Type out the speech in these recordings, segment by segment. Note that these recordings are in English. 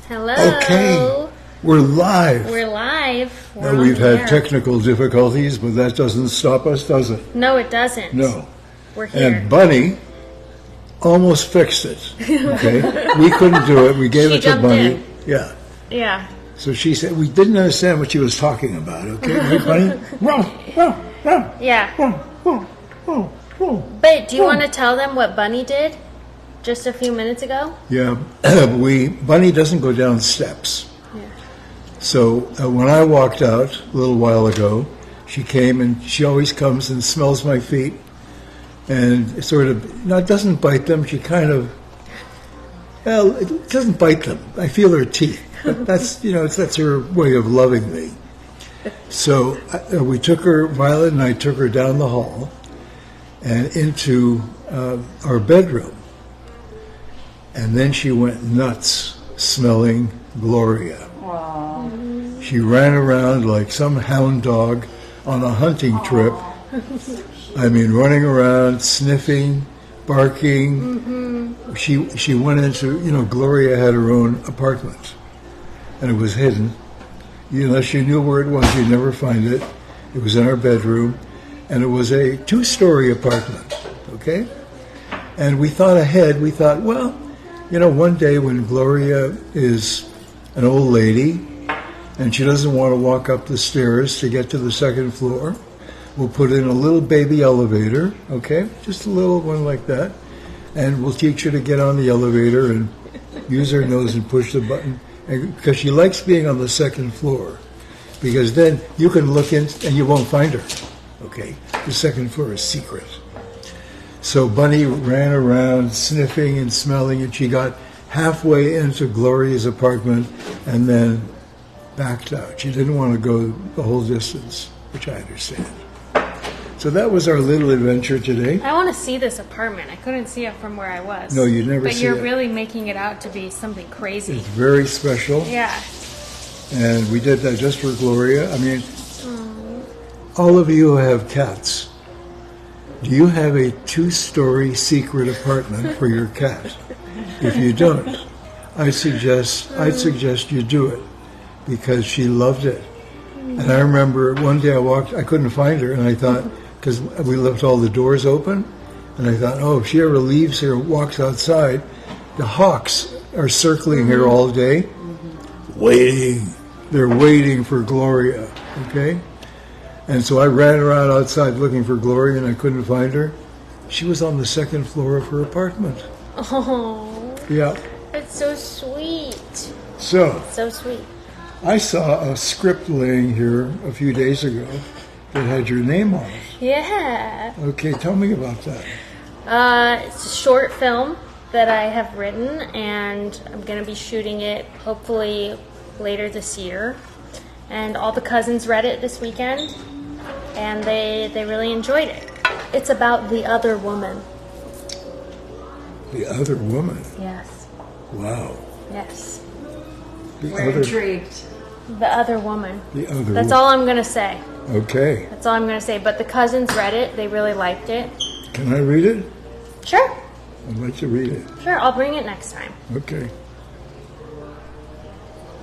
Hello. Okay, we're live. We're live. Now, we've had technical difficulties, but that doesn't stop us, does it? No, it doesn't. No. We're here. And Bunny almost fixed it. Okay, we couldn't do it. We gave She it to jumped Bunny. in. Yeah. Yeah. So she said we didn't understand what she was talking about. Okay, right, Bunny? Yeah. But do you want to tell them what Bunny did just a few minutes ago? Yeah. Bunny doesn't go down steps. Yeah. So when I walked out a little while ago, she came and she always comes and smells my feet and sort of, it doesn't bite them. She kind of, it doesn't bite them. I feel her teeth. But that's, that's her way of loving me. So we took her, Violet and I took her down the hall and into our bedroom. And then she went nuts smelling Gloria. Aww. She ran around like some hound dog on a hunting trip. I mean, running around, sniffing, barking. Mm-hmm. She went into, Gloria had her own apartment. And it was hidden. Unless you knew where it was, you'd never find it. It was in our bedroom. And it was a 2-story apartment, okay? And we thought ahead. We thought, well, one day when Gloria is an old lady and she doesn't want to walk up the stairs to get to the second floor, we'll put in a little baby elevator, okay? Just a little one like that. And we'll teach her to get on the elevator and use her nose and push the button. Because she likes being on the second floor. Because then you can look in and you won't find her, okay? The second floor is secret. So Bunny ran around sniffing and smelling, and she got halfway into Gloria's apartment and then backed out. She didn't want to go the whole distance, which I understand. So that was our little adventure today. I want to see this apartment. I couldn't see it from where I was. No, you never But see you're it. really making it out to be something crazy. It's very special. Yeah. And we did that just for Gloria. I mean, all of you who have cats, do you have a 2-story secret apartment for your cat? If you don't, I'd suggest you do it because she loved it. And I remember one day I couldn't find her, and I thought, because we left all the doors open, and I thought, if she ever leaves here, walks outside, the hawks are circling here all day, waiting. They're waiting for Gloria, okay? And so I ran around outside looking for Gloria, and I couldn't find her. She was on the second floor of her apartment. Oh. Yeah. That's so sweet. So sweet. I saw a script laying here a few days ago that had your name on it. Yeah. Okay, tell me about that. It's a short film that I have written, and I'm going to be shooting it hopefully later this year. And all the cousins read it this weekend, and they really enjoyed it. It's about the other woman. The other woman? Yes. Wow. Yes. We're intrigued. The other woman. The other That's woman. all I'm going to say. Okay. That's all I'm going to say. But the cousins read it. They really liked it. Can I read it? Sure. I'd like to read it. Sure, I'll bring it next time. Okay.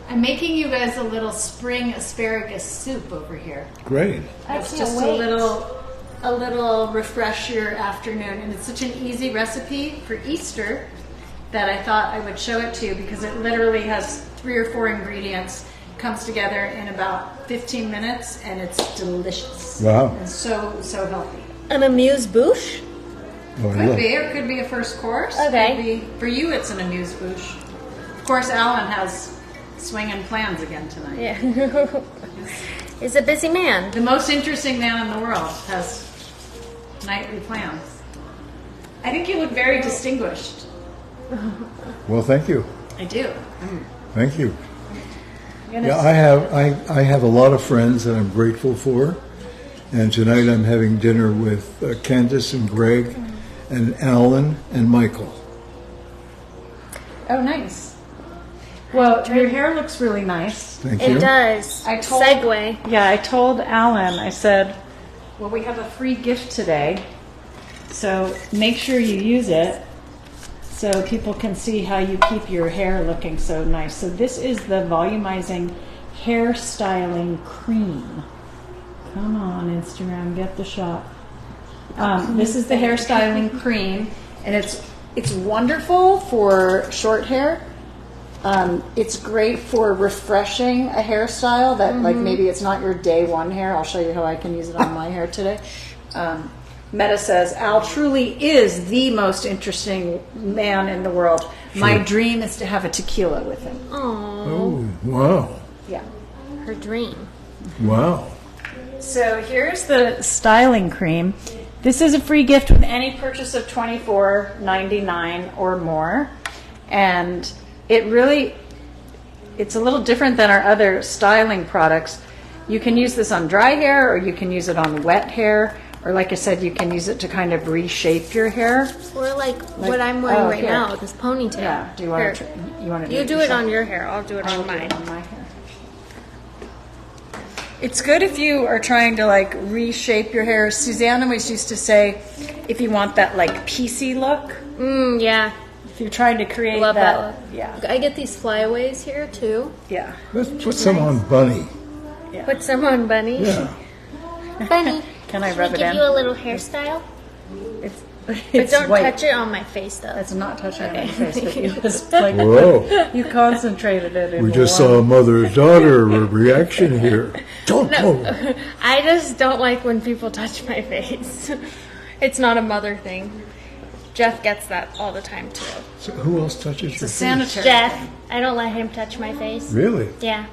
I'm making you guys a little spring asparagus soup over here. Great. It's just a little refresh your afternoon, and it's such an easy recipe for Easter that I thought I would show it to you because it literally has 3 or 4 ingredients, comes together in about 15 minutes, and it's delicious. Wow. And so healthy. An amuse-bouche? Oh, I Could love be, or it could be a first course. Okay. Could be, for you, it's an amuse-bouche. Of course, Alan has swinging plans again tonight. Yeah. He's a busy man. The most interesting man in the world has nightly plans. I think you look very distinguished. Well, thank you. I do. Thank you. Yeah, I have a lot of friends that I'm grateful for. And tonight I'm having dinner with Candace and Greg and Alan and Michael. Oh, nice. Well, your hair looks really nice. Thank you. It does. Segue. Yeah, I told Alan, I said, well, we have a free gift today, so make sure you use it. so people can see how you keep your hair looking so nice. So this is the volumizing hair styling cream. Come on, Instagram, get the shot. This is the hair styling cream, and it's wonderful for short hair. It's great for refreshing a hairstyle that, like, maybe it's not your day one hair. I'll show you how I can use it on my hair today. Meta says, Al truly is the most interesting man in the world. Sure. My dream is to have a tequila with him. Oh, wow. Yeah. Her dream. Wow. So here's the styling cream. This is a free gift with any purchase of $24.99 or more. And it's a little different than our other styling products. You can use this on dry hair, or you can use it on wet hair. Or like I said, you can use it to kind of reshape your hair. Or like what I'm wearing right now, this ponytail. Yeah. Do you want to? You do it on your hair. I'll do it on mine. On my hair. It's good if you are trying to like reshape your hair. Suzanne always used to say, if you want that like PC look. Yeah. If you're trying to create Love that look. Yeah. I get these flyaways here too. Yeah. Let's put some on Bunny. Yeah. Put some on Bunny. Yeah. Bunny. Can I Should rub we it give in? you a little hairstyle? It's But don't white. touch it on my face though. That's not touching on my face, but you just like Whoa. you concentrated it in We just one. saw a mother-daughter reaction here. Don't go. I just don't like when people touch my face. It's not a mother thing. Jeff gets that all the time too. So who else touches your It's a face? sanitary Jeff, thing. I don't let him touch my face. Really? Yeah.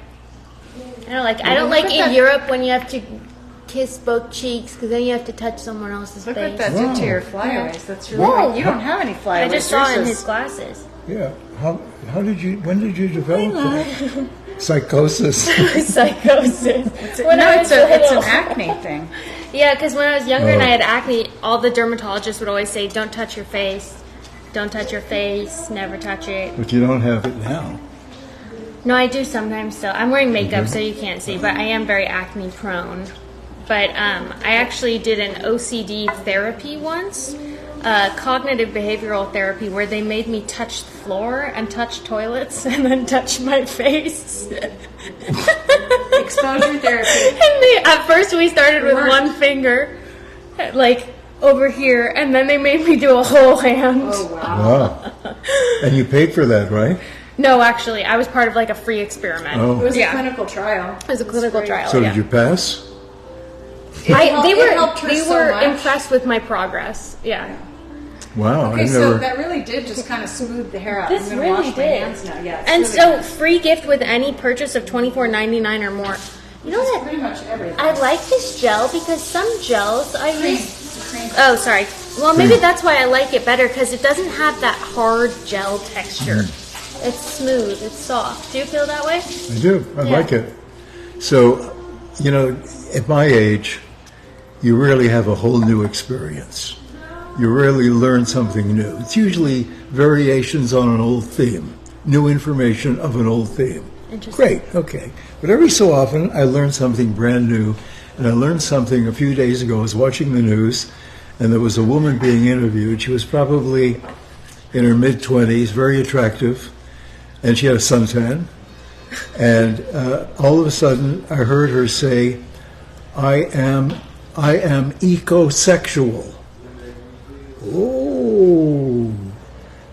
I don't like in Europe when you have to kiss both cheeks because then you have to touch someone else's Look face. what that did to your flyaways. That's really Whoa. You don't have any flyaways. I just saw it in Yours his is- glasses. Yeah. When did you develop that? Psychosis. Psychosis. It's an acne thing. Yeah, because when I was younger and I had acne, all the dermatologists would always say, "Don't touch your face, don't touch your face, never touch it." But you don't have it now. No, I do sometimes still. I'm wearing makeup, so you can't see, but I am very acne prone. But I actually did an OCD therapy once, cognitive behavioral therapy, where they made me touch the floor and touch toilets and then touch my face. Exposure therapy. And at first we started with one finger, like over here, and then they made me do a whole hand. Oh wow. Wow. And you paid for that, right? No, actually, I was part of like a free experiment. Oh. It was Yeah. a clinical trial. It was a clinical trial. So yeah. did you pass? They helped her they so were much. impressed with my progress. Yeah. Wow. Okay, I've so never. that really did just kind of smooth the hair out. This I'm gonna really wash my did. hands now. Yeah, it's And really so good. free gift with any purchase of $24.99 or more. You know It's what? pretty much everything. I like this gel because some gels I Cream. use. It's a cream. Oh, sorry. Well, maybe that's why I like it better because it doesn't have that hard gel texture. It's smooth. It's soft. Do you feel that way? I do. I Yeah. like it. So, at my age, you really have a whole new experience. You really learn something new. It's usually variations on an old theme, new information of an old theme. Interesting. Great, okay. But every so often, I learn something brand new. And I learned something a few days ago. I was watching the news, and there was a woman being interviewed. She was probably in her mid-20s, very attractive, and she had a suntan. And all of a sudden, I heard her say, I am ecosexual. Oh.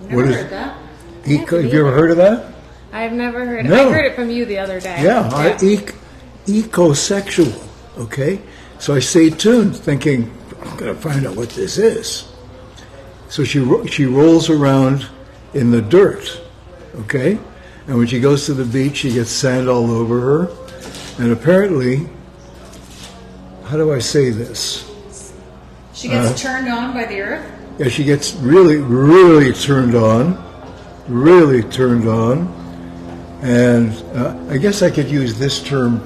Never heard that. Eco, have you ever heard of that? I've never heard it. No. I heard it from you the other day. Yeah, ecosexual, okay? So I stayed tuned, thinking, I'm going to find out what this is. So she rolls around in the dirt, okay? And when she goes to the beach, she gets sand all over her. And apparently, how do I say this? She gets turned on by the earth. Yeah, she gets really, really turned on. Really turned on. And I guess I could use this term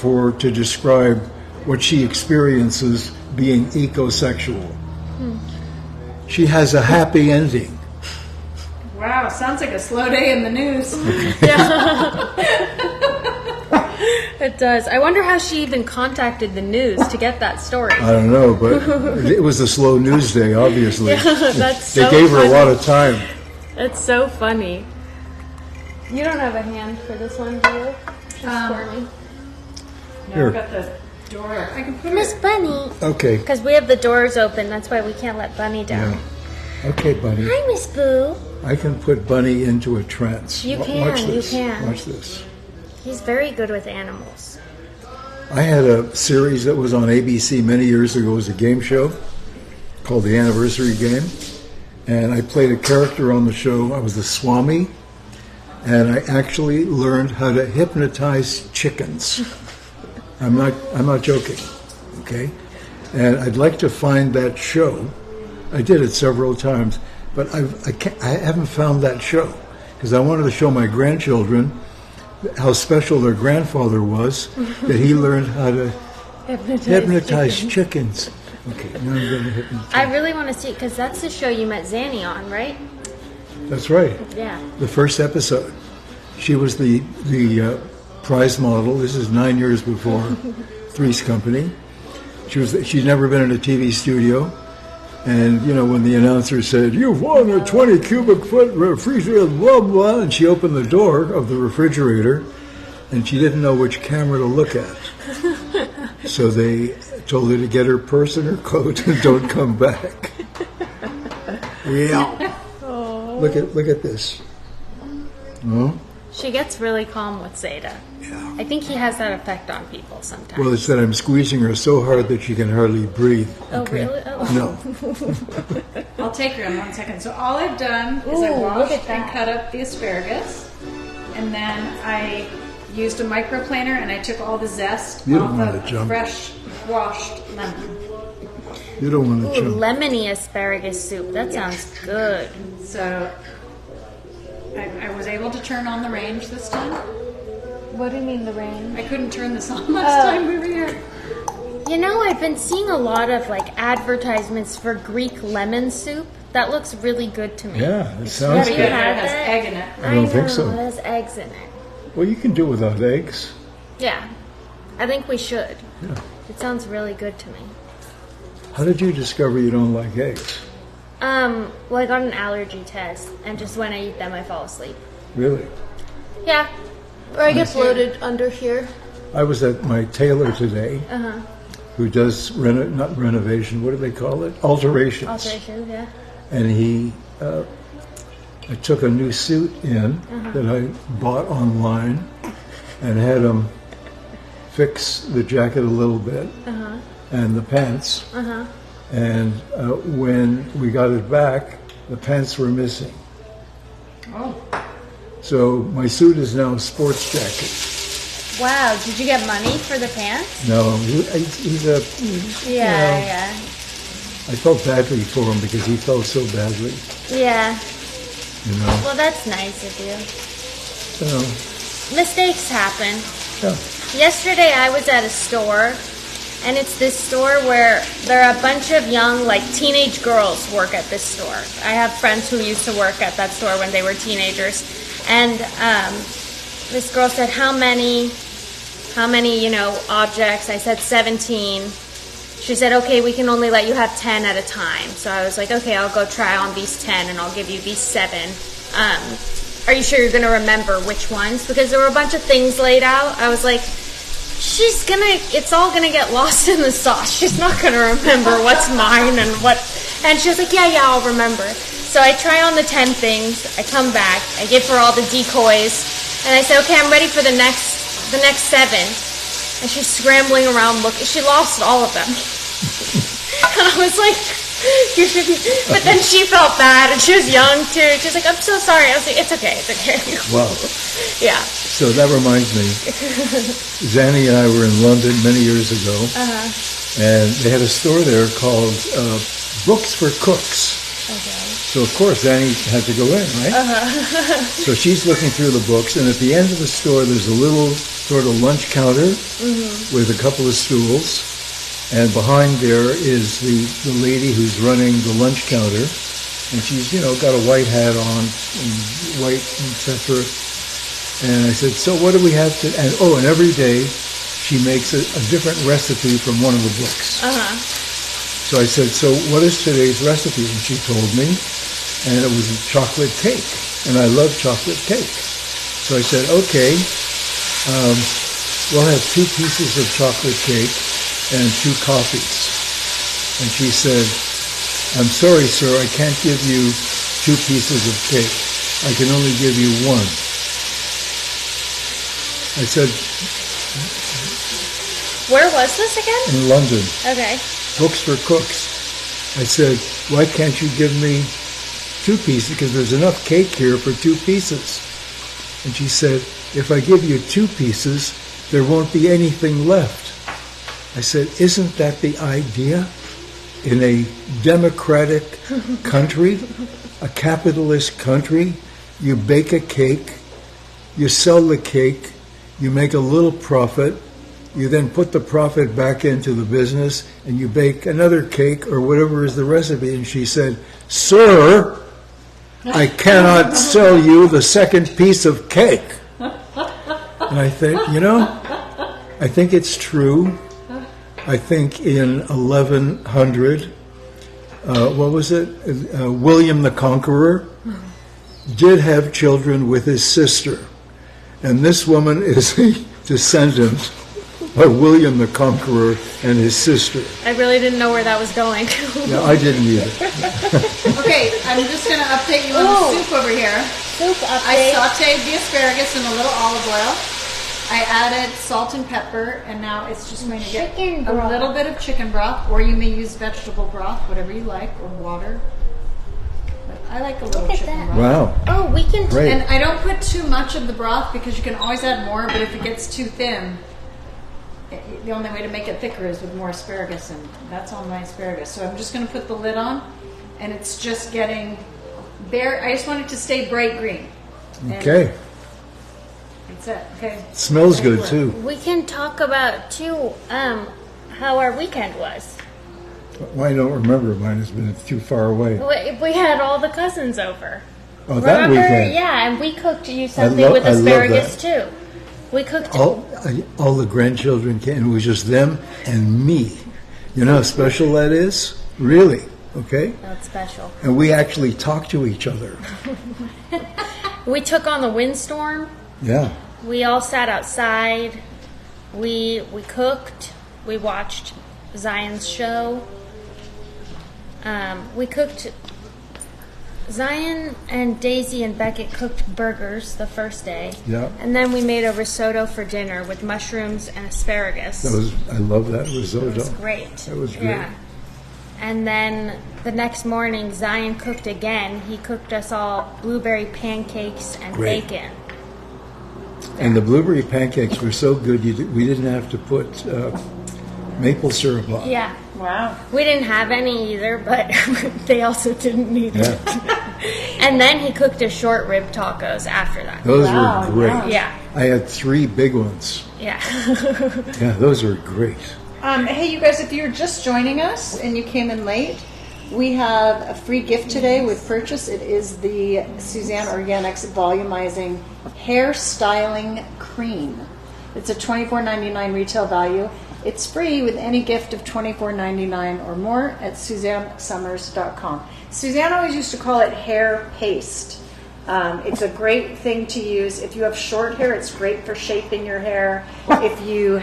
to describe what she experiences being ecosexual. She has a happy ending. Wow, sounds like a slow day in the news. It does. I wonder how she even contacted the news to get that story. I don't know, but it was a slow news day, obviously. Yeah, that's They so gave her a funny. lot of time. That's so funny. You don't have a hand for this one, do you? Just for me. No, Here. I've got the door. I can put Miss it. Bunny. Okay. Because we have the doors open. That's why we can't let Bunny down. Yeah. Okay, Bunny. Hi, Miss Boo. I can put Bunny into a trance. You Watch can, you this. can. Watch this. He's very good with animals. I had a series that was on ABC many years ago. It was a game show called The Anniversary Game. And I played a character on the show. I was the Swami. And I actually learned how to hypnotize chickens. I'm not joking. Okay? And I'd like to find that show. I did it several times, but I haven't found that show because I wanted to show my grandchildren how special their grandfather was, that he learned how to hypnotize chickens. Okay, now I'm going to hypnotize. I really want to see it because that's the show you met Zanny on, right? That's right. Yeah. The first episode. She was the prize model. This is 9 years before Three's Company. She'd never been in a TV studio. And, you know, when the announcer said, "You've won a 20 cubic foot refrigerator, blah, blah," and she opened the door of the refrigerator, and she didn't know which camera to look at. So they told her to get her purse and her coat and don't come back. Yeah. Look at this. Oh? She gets really calm with Zeta. Yeah. I think he has that effect on people sometimes. Well, it's that I'm squeezing her so hard that she can hardly breathe. Oh, Okay? really? Oh. No. I'll take her in 1 second. So all I've done is Ooh, I look washed at and that. cut up the asparagus, and then I used a microplaner and I took all the zest You don't off want the to jump. fresh washed lemon. You don't want to Ooh, jump. lemony asparagus soup. That sounds good. So I was able to turn on the range this time. What do you mean the rain? I couldn't turn this on last time we were here. You know, I've been seeing a lot of like advertisements for Greek lemon soup. That looks really good to me. Yeah, it sounds Have you good. It had has that? egg in it. I don't think so. It has eggs in it. Well, you can do without eggs. Yeah, I think we should. Yeah. It sounds really good to me. How did you discover you don't like eggs? Well, I got an allergy test, and just when I eat them, I fall asleep. Really? Yeah. Or I get bloated under here. I was at my tailor today, Uh-huh. who does not renovation. What do they call it? Alterations. Alterations, yeah. And I took a new suit in that I bought online, and had him fix the jacket a little bit and the pants. And when we got it back, the pants were missing. Oh, So my suit is now a sports jacket. Wow, did you get money for the pants? No, he's a. Yeah, I felt badly for him because he felt so badly. yeah. You know. Well, that's nice of you. So, Mistakes happen. yeah. Yesterday I was at a store, and it's this store where there are a bunch of young, like, teenage girls work at this store. I have friends who used to work at that store when they were teenagers. And this girl said, how many, objects? I said 17. She said, okay, we can only let you have 10 at a time. So I was like, okay, I'll go try on these 10 and I'll give you these 7. Are you sure you're going to remember which ones? Because there were a bunch of things laid out. I was like, it's all going to get lost in the sauce. She's not going to remember what's mine and what. And she was like, yeah, I'll remember. So I try on the 10 things. I come back. I give her all the decoys. And I say, okay, I'm ready for the next 7. And she's scrambling around looking. She lost all of them. And I was like, you shouldn't. But then she felt bad, and she was young too. She was like, I'm so sorry. I was like, it's okay. Wow. Yeah. So that reminds me, Zanny and I were in London many years ago, and they had a store there called Books for Cooks. Okay. So of course Zanny had to go in, right? So she's looking through the books, and at the end of the store there's a little sort of lunch counter with a couple of stools, and behind there is the lady who's running the lunch counter, and she's got a white hat on and white, etc. And I said, so what do we have to? And every day she makes a different recipe from one of the books. So I said, so what is today's recipe? And she told me. and it was a chocolate cake, and I love chocolate cake. So I said, okay, we'll have 2 pieces of chocolate cake and 2 coffees. And she said, I'm sorry, sir, I can't give you 2 pieces of cake. I can only give you 1. I said, Where was this again? in London, Okay. Books for Cooks. I said, why can't you give me 2 pieces? Because there's enough cake here for 2 pieces. And she said, if I give you 2 pieces, there won't be anything left. I said, isn't that the idea? In a democratic country, a capitalist country, you bake a cake, you sell the cake, you make a little profit, you then put the profit back into the business, and you bake another cake or whatever is the recipe. And she said, sir, I cannot sell you the second piece of cake. And I think, I think it's true. I think in 1100, what was it? William the Conqueror did have children with his sister. And this woman is a descendant of William the Conqueror and his sister. I really didn't know where that was going. Yeah, I didn't either. Okay, I'm just going to update you on the soup over here. Soup I update. sauteed the asparagus in a little olive oil. I added salt and pepper, and now it's just going to get Chicken a broth. little bit of chicken broth, or you may use vegetable broth, whatever you like, or water. But I like a little Look at chicken that. broth. Wow, Oh, we can. great. And I don't put too much of the broth because you can always add more, but if it gets too thin, the only way to make it thicker is with more asparagus, and that's all my asparagus. So I'm just going to put the lid on, and it's just getting bare. I just want it to stay bright green. And Okay, that's it. Okay. smells good too. We can talk about too how our weekend was. Well, I don't remember mine. It's been too far away. We had all the cousins over. Oh, that Remember? weekend. Yeah, and we cooked you something love- with I love asparagus that. too. We cooked. All the grandchildren came. It was just them and me. You know how special that is? Really? Okay? That's special. And we actually talked to each other. We took on the windstorm. Yeah. We all sat outside. We cooked. We watched Zion's show. We cooked. Zion and Daisy and Beckett cooked burgers the first day. Yeah. And then we made a risotto for dinner with mushrooms and asparagus. I love that risotto. It was great. That was great. Yeah. And then the next morning, Zion cooked again. He cooked us all blueberry pancakes and Great. bacon. And the blueberry pancakes were so good, we didn't have to put maple syrup on. Yeah. Wow. We didn't have any either, but they also didn't need Yeah. it. And then he cooked us short rib tacos after that. Those Wow, were great. yeah. Yeah. I had 3 big ones. Yeah. Yeah, those were great. Hey, you guys, if you're just joining us and you came in late, we have a free gift today with purchase. It is the Suzanne Organics Volumizing Hair Styling Cream. It's a $24.99 retail value. It's free with any gift of $24.99 or more at SuzanneSummers.com. Suzanne always used to call it hair paste. It's a great thing to use. If you have short hair, it's great for shaping your hair. If you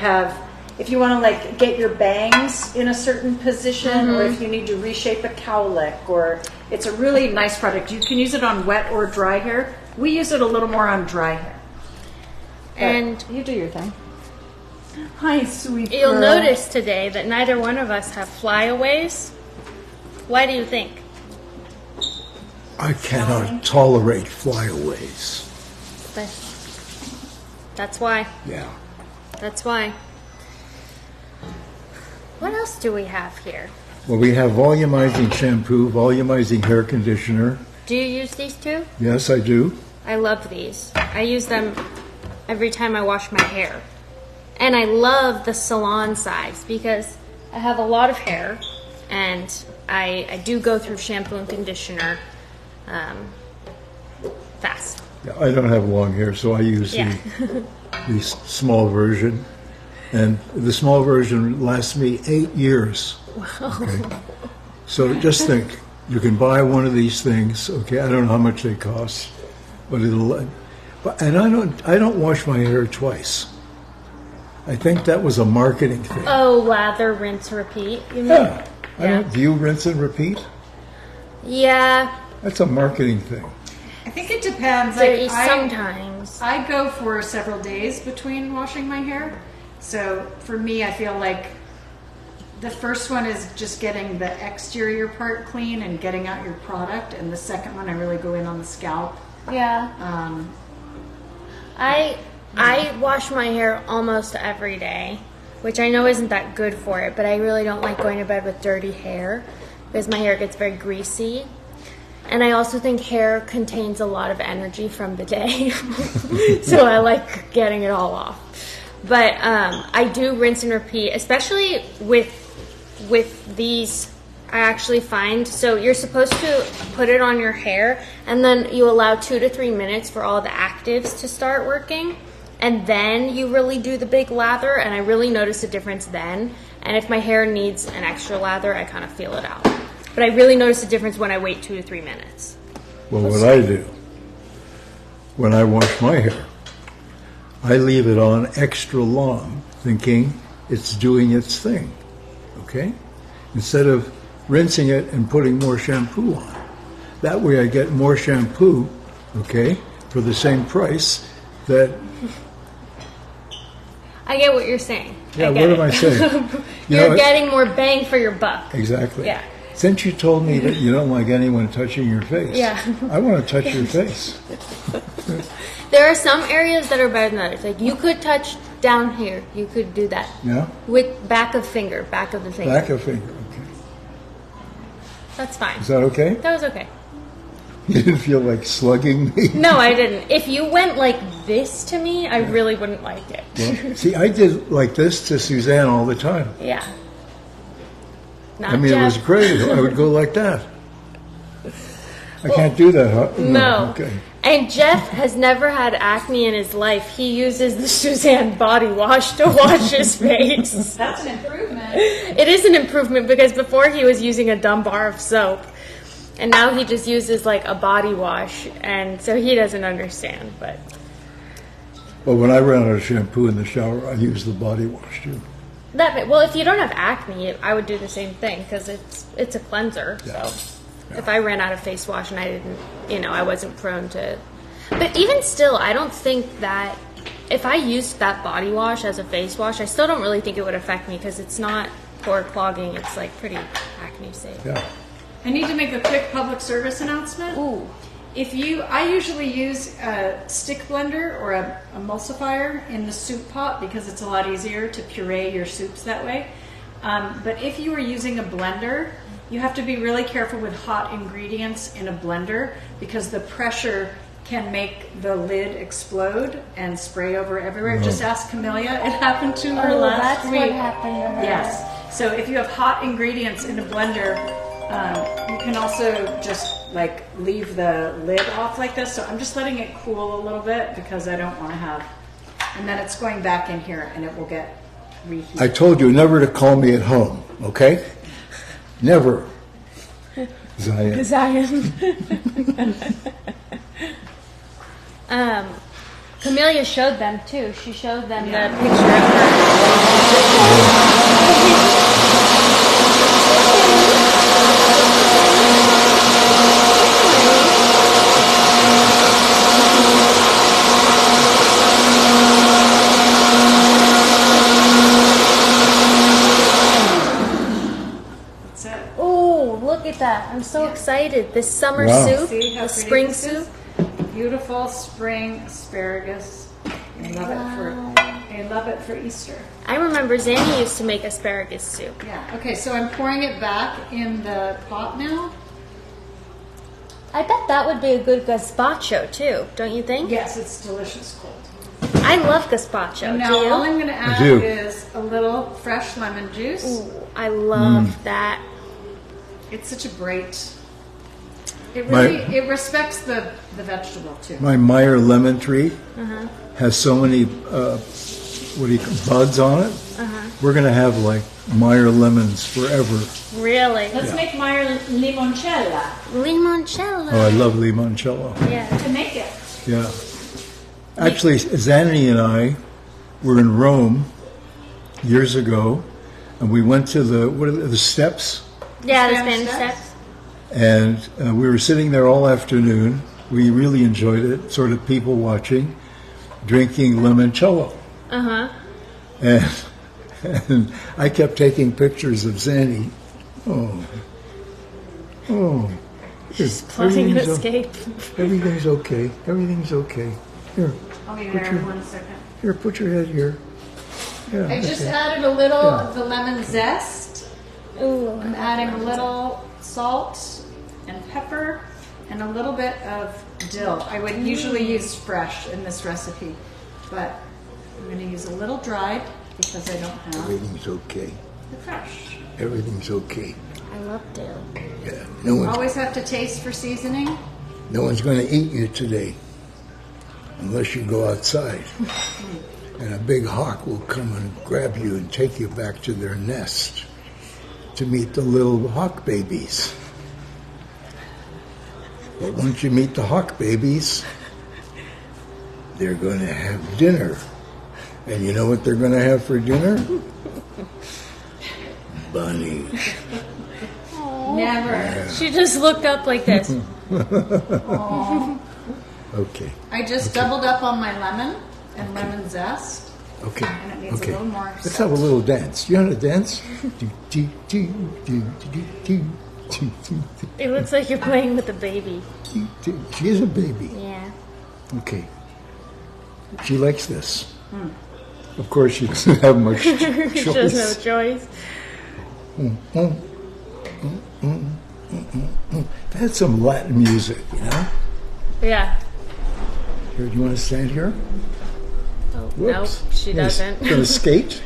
want to like get your bangs in a certain position, or if you need to reshape a cowlick, or it's a really nice product. You can use it on wet or dry hair. We use it a little more on dry hair. But And you do your thing. Hi, sweet you'll girl. notice today that neither one of us have flyaways. Why do you think? I cannot tolerate flyaways. That's why. Yeah. That's why. What else do we have here? Well, we have volumizing shampoo, volumizing hair conditioner. Do you use these two? Yes, I do. I love these. I use them every time I wash my hair. And I love the salon size because I have a lot of hair and I do go through shampoo and conditioner fast. Yeah, I don't have long hair, so I use Yeah. the small version. And the small version lasts me 8 years. Okay. So just think, You can buy one of these things. Okay, I don't know how much they cost, but and I don't wash my hair twice. I think that was a marketing thing. Oh, lather, rinse, repeat. You mean? Yeah. Yeah. Do you rinse and repeat? Yeah. That's a marketing thing. I think it depends. Sometimes. I go for several days between washing my hair. So for me, I feel like the first one is just getting the exterior part clean and getting out your product. And the second one, I really go in on the scalp. Yeah. I wash my hair almost every day, which I know isn't that good for it, but I really don't like going to bed with dirty hair because my hair gets very greasy. And I also think hair contains a lot of energy from the day, so I like getting it all off. But I do rinse and repeat, especially with these. I actually find, so you're supposed to put it on your hair and then you allow 2 to 3 minutes for all the actives to start working, and then you really do the big lather, and I really notice a difference then. And if my hair needs an extra lather, I kind of feel it out. But I really notice a difference when I wait 2 to 3 minutes. Well, what I do when I wash my hair, I leave it on extra long, thinking it's doing its thing, okay? Instead of rinsing it and putting more shampoo on. That way I get more shampoo, okay, for the same price that... I get what you're saying. Yeah, what am I saying? You're getting more bang for your buck. Exactly. Yeah. Since you told me that you don't like anyone touching your face, yeah. I want to touch your face. There are some areas that are better than others. Like you could touch down here. You could do that. Yeah? With back of the finger. Back of finger, okay. That's fine. Is that okay? That was okay. You didn't feel like slugging me? No, I didn't. If you went like this to me, I really wouldn't like it. Well, see, I did like this to Suzanne all the time. Yeah. Not I mean, Jeff. it was great. I would go like that. I can't do that, huh? No. Okay. And Jeff has never had acne in his life. He uses the Suzanne body wash to wash his face. That's an improvement. It is an improvement because before he was using a dumb bar of soap. And now he just uses like a body wash. And so he doesn't understand. But Well, when I ran out of shampoo in the shower, I used the body wash too. well, if you don't have acne, I would do the same thing because it's a cleanser. Yeah. So if I ran out of face wash and I didn't, I wasn't prone to. But even still, I don't think that if I used that body wash as a face wash, I still don't really think it would affect me because it's not pore clogging. It's like pretty acne safe. Yeah. I need to make a quick public service announcement. Ooh. I usually use a stick blender or a emulsifier in the soup pot because it's a lot easier to puree your soups that way. But if you are using a blender, you have to be really careful with hot ingredients in a blender because the pressure can make the lid explode and spray over everywhere. Just ask Camellia. It happened to her last week. What happened to her. Yes. So if you have hot ingredients in a blender, you can also just like leave the lid off like this. So I'm just letting it cool a little bit because I don't want to have, and then it's going back in here and it will get reheated. I told you never to call me at home, okay? Never. Zion. Camellia showed them too. She showed them the picture of That's it. Oh, look at that. I'm so excited. This summer Wow. soup, See how the pretty spring this is? soup. Beautiful spring asparagus. I love it for Easter. I remember Zanny used to make asparagus soup. Yeah. Okay, so I'm pouring it back in the pot now. I bet that would be a good gazpacho too, don't you think? Yes, it's delicious cold. I love gazpacho. And Do now you? all I'm going to add do. is a little fresh lemon juice. Ooh, I love that. It's such a great. It My- really it respects the vegetable too. My Meyer lemon tree Uh-huh. has so many, buds on it. we're going to have like Meyer lemons forever. Really? Let's make Meyer limoncello. Limoncello. Oh, I love limoncello. Yeah. To make it. Yeah. Actually, Zanny and I were in Rome years ago, and we went to the steps, Yeah, the Spanish Spanish steps? steps. and we were sitting there all afternoon. We really enjoyed it, sort of people watching, drinking limoncello. Uh-huh. And I kept taking pictures of Zanny. Oh. Just plotting an Everything's escape. Everything's okay. Everything's okay. Here, I'll be Put there your- in 1 second. here, put your head here. Yeah, I just okay. added a little Yeah. of the lemon zest. Ooh. I'm adding a little salt and pepper and a little bit of dill. I would usually use fresh in this recipe, but I'm going to use a little dried because I don't have Everything's okay. the fresh. Everything's okay. I love dill. Yeah. No Always have to taste for seasoning. one's going to eat you today unless you go outside. And a big hawk will come and grab you and take you back to their nest to meet the little hawk babies. But once you meet the hawk babies, they're going to have dinner. And you know what they're going to have for dinner? Bunny. Never. She just looked up like this. Okay. I just doubled up on my lemon and lemon zest. Okay. And it needs a Okay. little more Let's have a little dance. You want to dance? It looks like you're playing with a baby. She is a baby. Yeah. Okay. She likes this. Of course, she doesn't have much She doesn't have a choice. choice. That's some Latin music, you know? Yeah. Here, do you want to stand here? Oh, nope, she doesn't. Going to skate?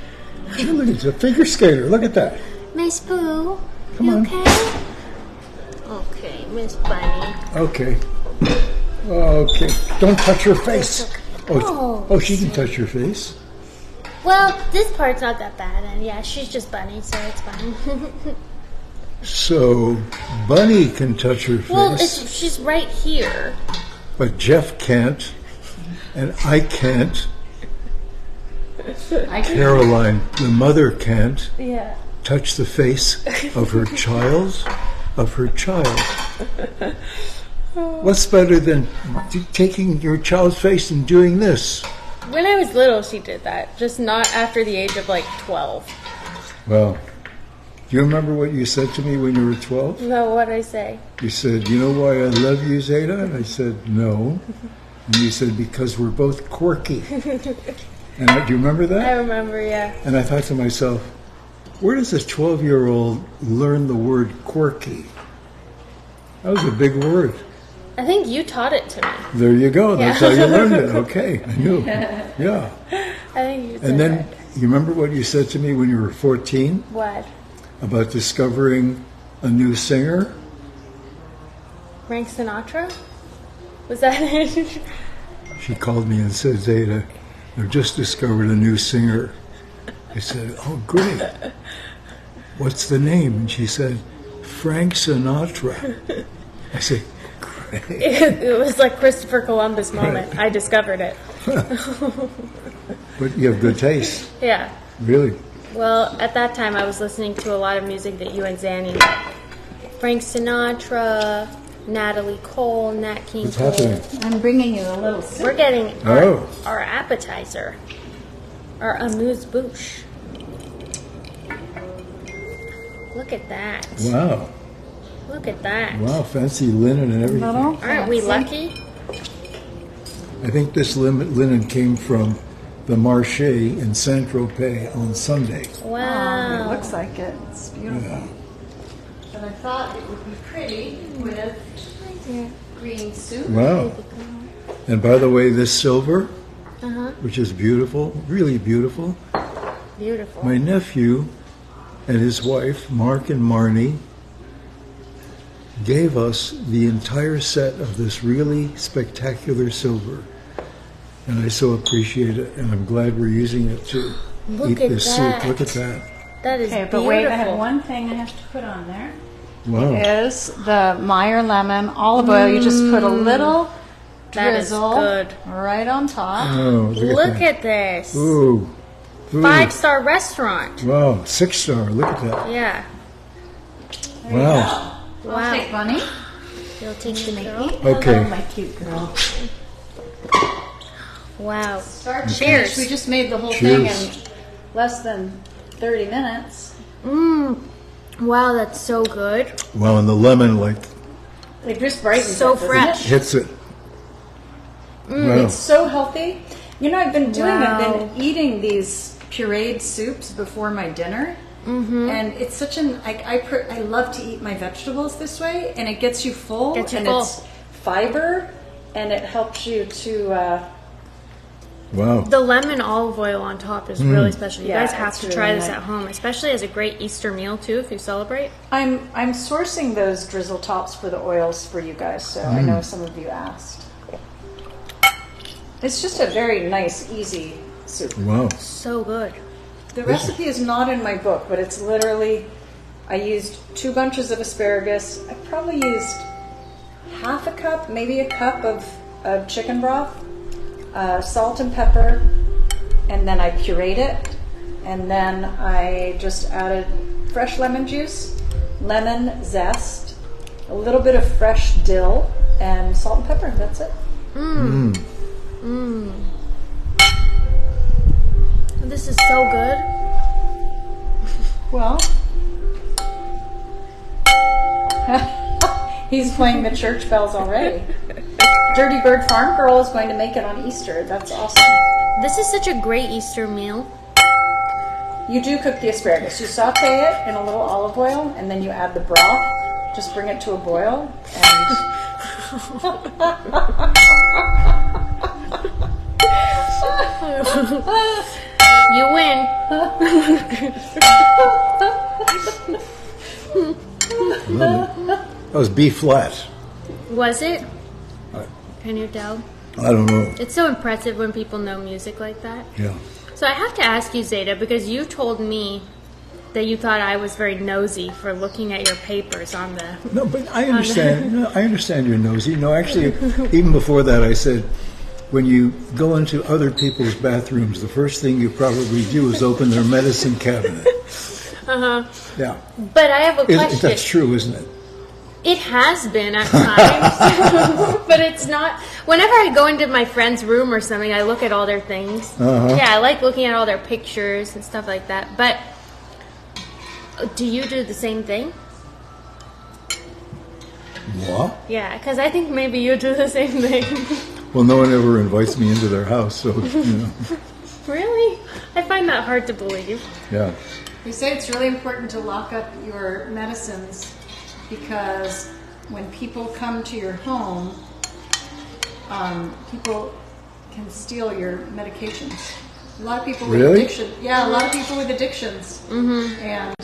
Sure, look, it's a figure skater. Look at that. Miss Pooh, Come you on. okay? Okay, Miss Bunny. Okay. Okay. Don't touch her face. Oh, Oh, she can touch your face. Well, this part's not that bad, and yeah, she's just Bunny, so it's fine. So, Bunny can touch her face. Well, she's right here. But Jeff can't, and I can't. Caroline, the mother, can't Yeah. touch the face of her child. What's better than taking your child's face and doing this? When I was little, she did that. Just not after the age of like 12. Well, do you remember what you said to me when you were 12? No, what'd I say? You said, "You know why I love you, Zeta?" And I said, "No." And you said, "Because we're both quirky." And do you remember that? I remember, yeah. And I thought to myself, where does a 12-year-old learn the word quirky? That was a big word. I think you taught it to me. There you go. That's Yeah. how you learned it. Okay, I knew. Yeah. I think you said And then, that. you remember what you said to me when you were 14 What? about discovering a new singer? Frank Sinatra? Was that it? She called me and said, "Zeta, I've just discovered a new singer." I said, "Oh, great. What's the name?" And she said, "Frank Sinatra." I said, "Great." It was like Christopher Columbus moment. I discovered it. But you have good taste, Yeah. really. Well, at that time, I was listening to a lot of music that you and Zanny like. Frank Sinatra, Natalie Cole, Nat King What's Cole. happening? I'm bringing you a little sip. We're getting Oh. our appetizer, our amuse-bouche. Look at that. Wow. Look at that. Wow, fancy linen and everything. Aren't we lucky? I think this linen came from the Marché in Saint-Tropez on Sunday. It Wow. looks like it. It's beautiful. Yeah. But I thought it would be pretty with green soup. Wow. And by the way, this silver, Uh-huh. which is beautiful, really beautiful, Beautiful. my nephew and his wife, Mark and Marnie, gave us the entire set of this really spectacular silver. And I so appreciate it, and I'm glad we're using it too. Look eat at this that. soup. Look at that. That is Okay, beautiful. but wait, I have one thing I have to put on there. Wow. Is the Meyer lemon olive oil. You just put a little That is drizzle good. right on top. Oh, Look that. at this. Ooh. Ooh. 5-star restaurant. Wow, 6-star. Look at that. Yeah. Wow. I'll take Bunny. You'll take the girl. Okay. Hello, my cute girl. Wow. Start to Cheers. finish. We just made the whole thing Cheers. in less than 30 minutes. Wow, that's so good. Well, and the lemon like It just brightens So it, doesn't fresh. it? hits it. Wow. It's so healthy. You know, I've been Wow. I've been eating these pureed soups before my dinner. And it's such an, I love to eat my vegetables this way, and it gets you full, Gets you and full. it's fiber, and it helps you to, Wow. The lemon olive oil on top is really special. You Yeah, guys have it's to try really this nice. at home, especially as a great Easter meal too if you celebrate. I'm sourcing those drizzle tops for the oils for you guys, so I know some of you asked. It's just a very nice, easy soup. Wow. So good. The recipe is not in my book, but it's literally, I used 2 bunches of asparagus. I probably used half a cup, maybe a cup of chicken broth, salt and pepper, and then I pureed it. And then I just added fresh lemon juice, lemon zest, a little bit of fresh dill, and salt and pepper. That's it. This is so good. Well, he's playing the church bells already. Dirty Bird Farm Girl is going to make it on Easter. That's awesome. This is such a great Easter meal. You do cook the asparagus. You saute it in a little olive oil, and then you add the broth. Just bring it to a boil, and You win. That was beef flat. Was it? Can you tell? I don't know. It's so impressive when people know music like that. Yeah. So I have to ask you, Zeta, because you told me that you thought I was very nosy for looking at your papers on the... No, but I understand. No, I understand you're nosy. No, actually, even before that, I said, when you go into other people's bathrooms, the first thing you probably do is open their medicine cabinet. Yeah. But I have a question. That's true, isn't it? It has been at times, but it's not. Whenever I go into my friend's room or something, I look at all their things. Yeah, I like looking at all their pictures and stuff like that. But do you do the same thing? What? Yeah, because I think maybe you do the same thing. Well, no one ever invites me into their house, so, you know. Really? I find that hard to believe. Yeah. We say it's really important to lock up your medicines because when people come to your home, people can steal your medications. A lot of people with Really? addiction. Yeah, a lot of people with addictions. And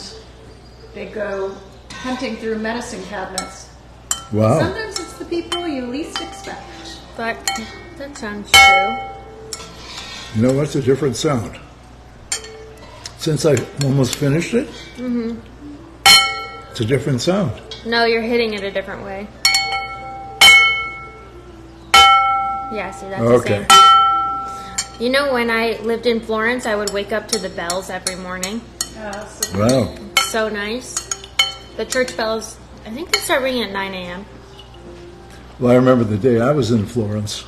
they go hunting through medicine cabinets. Wow. Sometimes it's the people you least expect. That sounds true. You know what's a different sound? Since I almost finished it, it's a different sound. No, you're hitting it a different way. Yeah, see, that's Okay. the same. You know, when I lived in Florence, I would wake up to the bells every morning. Wow. So nice. The church bells, I think they start ringing at 9 a.m. Well, I remember the day I was in Florence.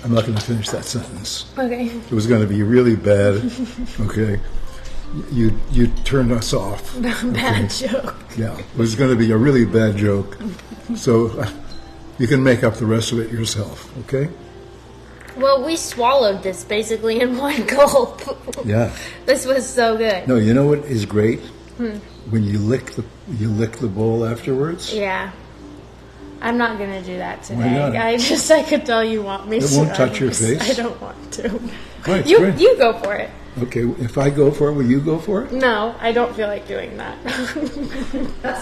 I'm not going to finish that sentence. Okay. It was going to be really bad. Okay. You turned us off. Bad joke. Yeah. It was going to be a really bad joke. So you can make up the rest of it yourself. Okay? Well, we swallowed this basically in one gulp. Yeah. This was so good. No, you know what is great? When you lick the bowl afterwards. Yeah. I'm not going to do that today. Why not? I could tell you want me to. It won't touch your face? I don't want to. Right, You great. go for it. Okay, if I go for it, will you go for it? No, I don't feel like doing that.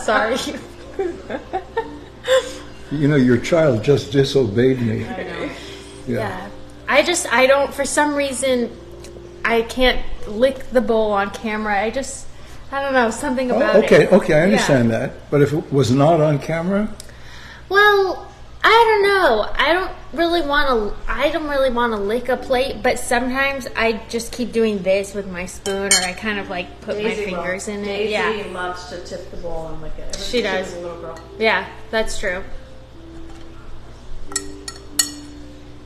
Sorry. You know, your child just disobeyed me. Yeah. I don't, for some reason, I can't lick the bowl on camera. I don't know, something about okay, it. okay, I understand that. But if it was not on camera, Well, I don't know. I don't really want to lick a plate, but sometimes I just keep doing this with my spoon, or I kind of like put my fingers in it. Daisy Yeah, loves to tip the bowl and lick it. She does. Was a little girl. yeah, that's true.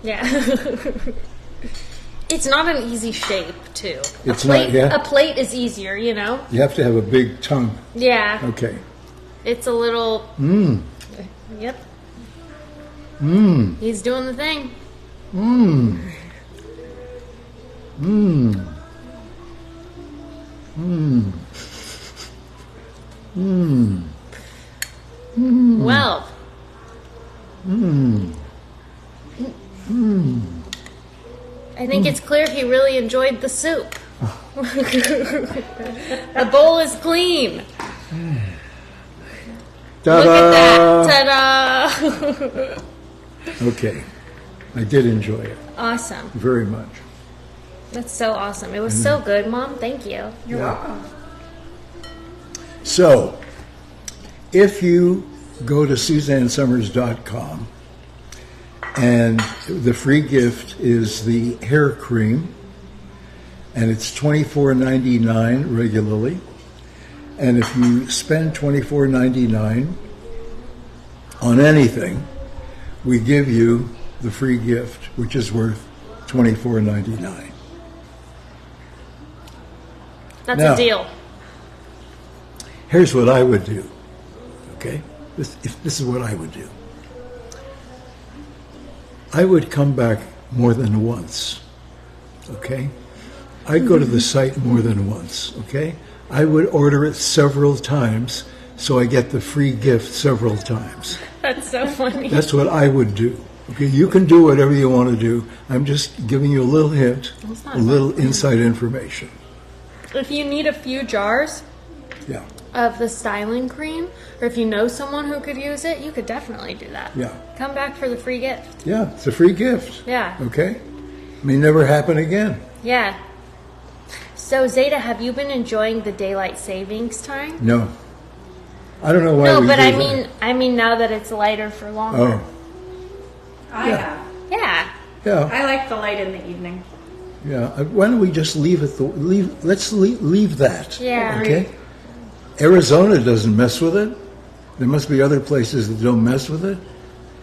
Yeah. It's not an easy shape, too. It's not, yeah? A plate is easier, you know? you have to have a big tongue. Yeah. Okay. It's a little... Yep. He's doing the thing. Well. I think it's clear he really enjoyed the soup. The bowl is clean. Look at that. Ta-da! Okay. I did enjoy it Awesome. very much. That's so awesome. It was so good, Mom. Thank you. You're welcome. So, if you go to SuzanneSummers.com, and the free gift is the hair cream, and it's $24.99 regularly. And if you spend $24.99 on anything, we give you the free gift, which is worth $24.99. That's Now, a deal. Here's what I would do, okay? This is what I would do. I would come back more than once, okay? I'd go to the site more than once, okay? I would order it several times so I get the free gift several times. That's so funny. That's what I would do. Okay, you can do whatever you want to do. I'm just giving you a little hint, a little inside information. If you need a few jars Yeah, of the styling cream, or if you know someone who could use it, you could definitely do that. yeah, Come back for the free gift. yeah. It's a free gift. Yeah. Okay, may never happen again. Yeah. So, Zeta, have you been enjoying the daylight savings time? No, I don't know why. No, we but do I that. mean now that it's lighter for longer. Oh, I Yeah. have. Yeah. yeah, I like the light in the evening. yeah. Why don't we just leave it? Let's leave that. Yeah. Okay. Arizona doesn't mess with it. There must be other places that don't mess with it.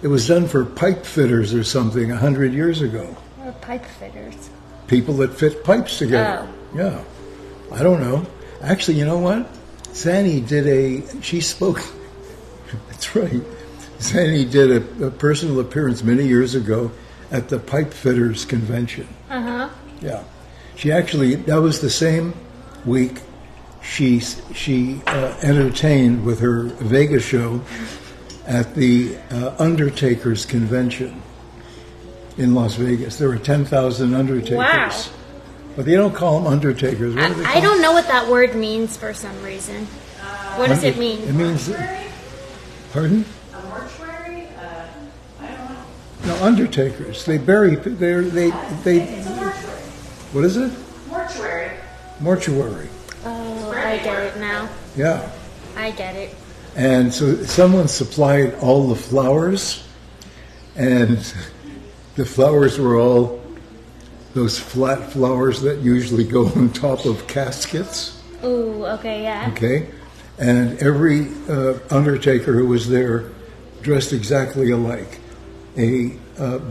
It was done for pipe fitters or something 100 years ago. What are pipe fitters? People that fit pipes together. Oh. Yeah. I don't know. Actually, you know what? Zanny she spoke, that's right. Zanny did a personal appearance many years ago at the Pipe Fitters Convention. Uh-huh. Yeah. She actually, that was the same week she entertained with her Vegas show at the Undertakers Convention in Las Vegas. There were 10,000 Undertakers. Wow. But they don't call them Undertakers. What do they call I don't know what that word means for some reason. What does it mean? It means, pardon? A mortuary? I don't know. No, Undertakers. They bury, they, what is it? Mortuary. Mortuary. Oh, I get it now. Yeah. I get it. And so someone supplied all the flowers, and the flowers were all those flat flowers that usually go on top of caskets. Ooh, okay, yeah. Okay? And every undertaker who was there dressed exactly alike. A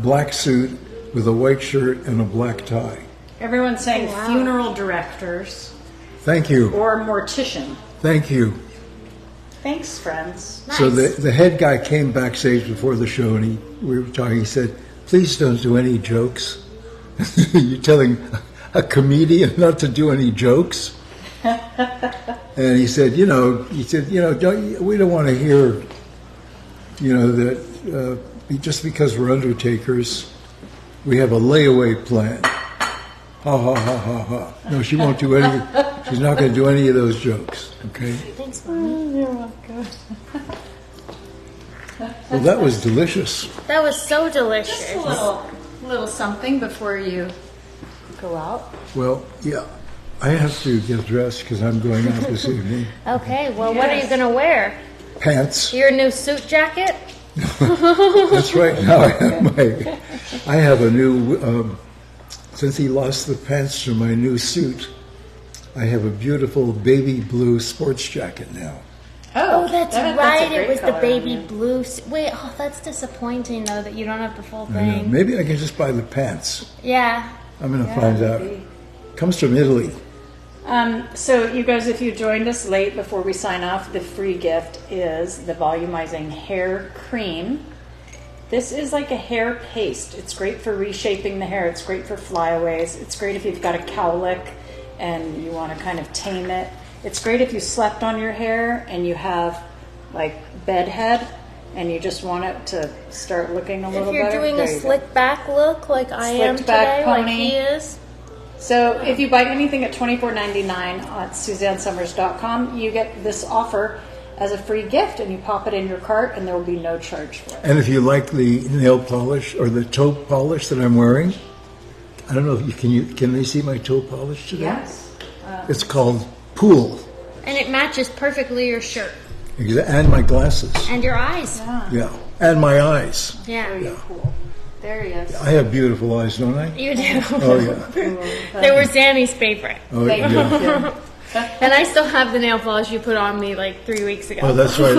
black suit with a white shirt and a black tie. Everyone's saying Oh, wow. funeral directors Thank you. or mortician. Thank you. Thanks, friends. Nice. So the head guy came backstage before the show, and we were talking. He said, "Please don't do any jokes." You're telling a comedian not to do any jokes? And he said, we don't want to hear, that just because we're undertakers, we have a layaway plan. Ha ha ha ha ha. No, she won't do any. She's not going to do any of those jokes. Okay. Thanks, Mommy. You're welcome. Well, that was delicious. That was so delicious. Just a little something before you go out. Well, yeah. I have to get dressed because I'm going out this evening. Okay, well, what are you going to wear? Pants. Your new suit jacket? That's right. Now I have a new, since he lost the pants to my new suit, I have a beautiful baby blue sports jacket now. Oh, that's a right. great It was the color on baby you. blue. Wait, oh, that's disappointing, though, that you don't have the full I know. thing. Maybe I can just buy the pants. Yeah. I'm going to find out. Comes from Italy. So you guys, if you joined us late before we sign off, the free gift is the volumizing hair cream. This is like a hair paste. It's great for reshaping the hair. It's great for flyaways. It's great if you've got a cowlick and you want to kind of tame it. It's great if you slept on your hair and you have like bedhead and you just want it to start looking a little If you're better. doing there a you go. slick back look like I am Slicked back today, like pony. he is. So if you buy anything at $24.99 on SuzanneSummers.com, you get this offer as a free gift, and you pop it in your cart, and there will be no charge for it. And if you like the nail polish or the toe polish that I'm wearing, I don't know if can they see my toe polish today? Yes. It's called Pool. And it matches perfectly your shirt And my glasses. and your eyes. Yeah. And my eyes. Yeah, Very cool. There he is. I have beautiful eyes, don't I? you do. Oh, yeah. They were Zanny's favorite. Oh, Thank yeah. you. And I still have the nail polish you put on me like 3 weeks ago. Oh, that's right.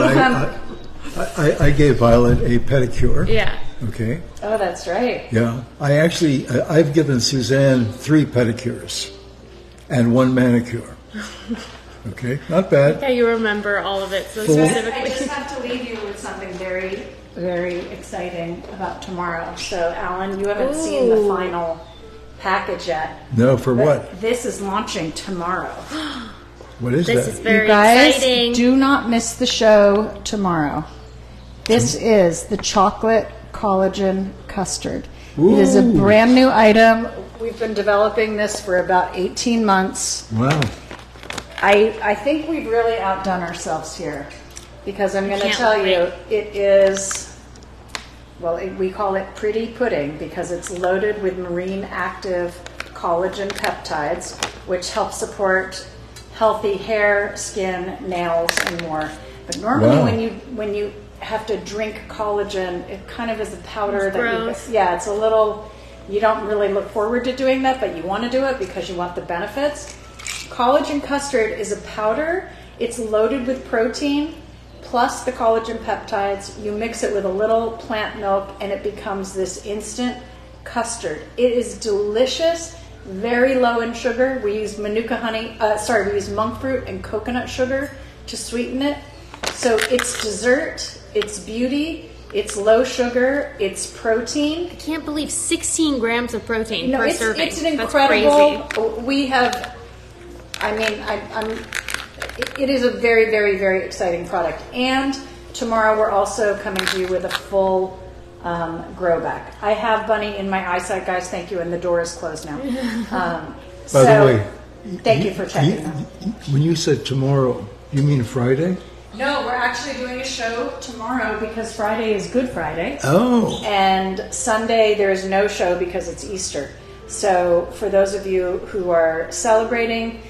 I gave Violet a pedicure. Yeah. Okay. Oh, that's right. Yeah. I've given Suzanne 3 pedicures and 1 manicure. Okay. Not bad. Yeah, you remember all of it so Full- I specifically. just have to leave you with something very, very exciting about tomorrow. So, Alan, you haven't seen the Ooh. final package yet. No, for but what? This is launching tomorrow. What is This that? is very you guys exciting. do not miss the show tomorrow. This is the chocolate collagen custard. It is a Ooh. brand new item. We've been developing this for about 18 months. Wow. I think we've really outdone ourselves here because I'm going to Can't tell wait. you it is, well, we call it pretty pudding because it's loaded with marine active collagen peptides, which help support healthy hair, skin, nails, and more. But normally Wow. when you have to drink collagen, it kind of is a powder It's that gross. yeah, it's a little, you don't really look forward to doing that, but you want to do it because you want the benefits. Collagen custard is a powder. It's loaded with protein plus the collagen peptides. You mix it with a little plant milk and it becomes this instant custard. It is delicious, very low in sugar. We use manuka honey, we use monk fruit and coconut sugar to sweeten it. So it's dessert, it's beauty, it's low sugar, it's protein. I can't believe 16 grams of protein No, per it's, serving. it's an That's incredible. crazy. We have. I mean, it is a very, very, very exciting product. And tomorrow we're also coming to you with a full grow back. I have Bunny in my eyesight, guys. Thank you, and the door is closed now. By the way, thank you for checking that. When you said tomorrow, you mean Friday? No, we're actually doing a show tomorrow because Friday is Good Friday. Oh. And Sunday there is no show because it's Easter. So for those of you who are celebrating,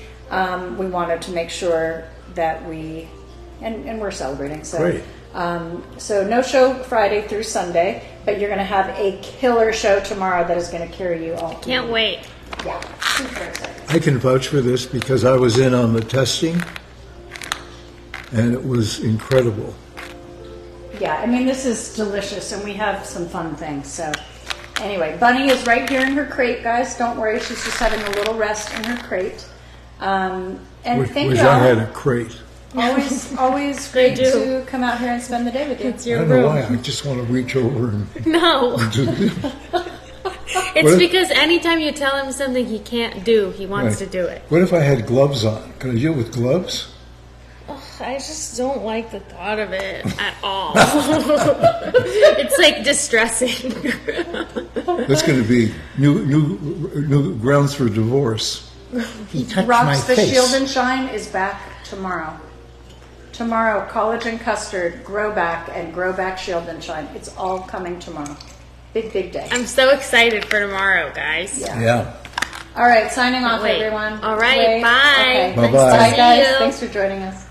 we wanted to make sure that and we're celebrating. So, Great. So no show Friday through Sunday, but you're going to have a killer show tomorrow that is going to carry you all. Can't wait. Yeah, super excited. I can vouch for this because I was in on the testing, and it was incredible. Yeah, I mean, this is delicious, and we have some fun things. So anyway, Bunny is right here in her crate, guys. Don't worry, she's just having a little rest in her crate. And thank Wish you I all. had a crate. Always great do. to come out here and spend the day with you. It's I your don't know room. why. I just want to reach over and No. do this. It's What if- because anytime you tell him something he can't do, he wants Right. to do it. What if I had gloves on? Could I do it with gloves? I just don't like the thought of it at all. It's like distressing. That's going to be new grounds for divorce. He touched my Rocks the face. Shield and Shine is back tomorrow. Tomorrow, collagen custard, grow back, and grow back Shield and Shine. It's all coming tomorrow. Big, big day. I'm so excited for tomorrow, guys. Yeah. Yeah. All right, signing off, Wait. everyone. All right, Wait. bye. Okay. Bye-bye. Bye, See guys. you. Thanks for joining us.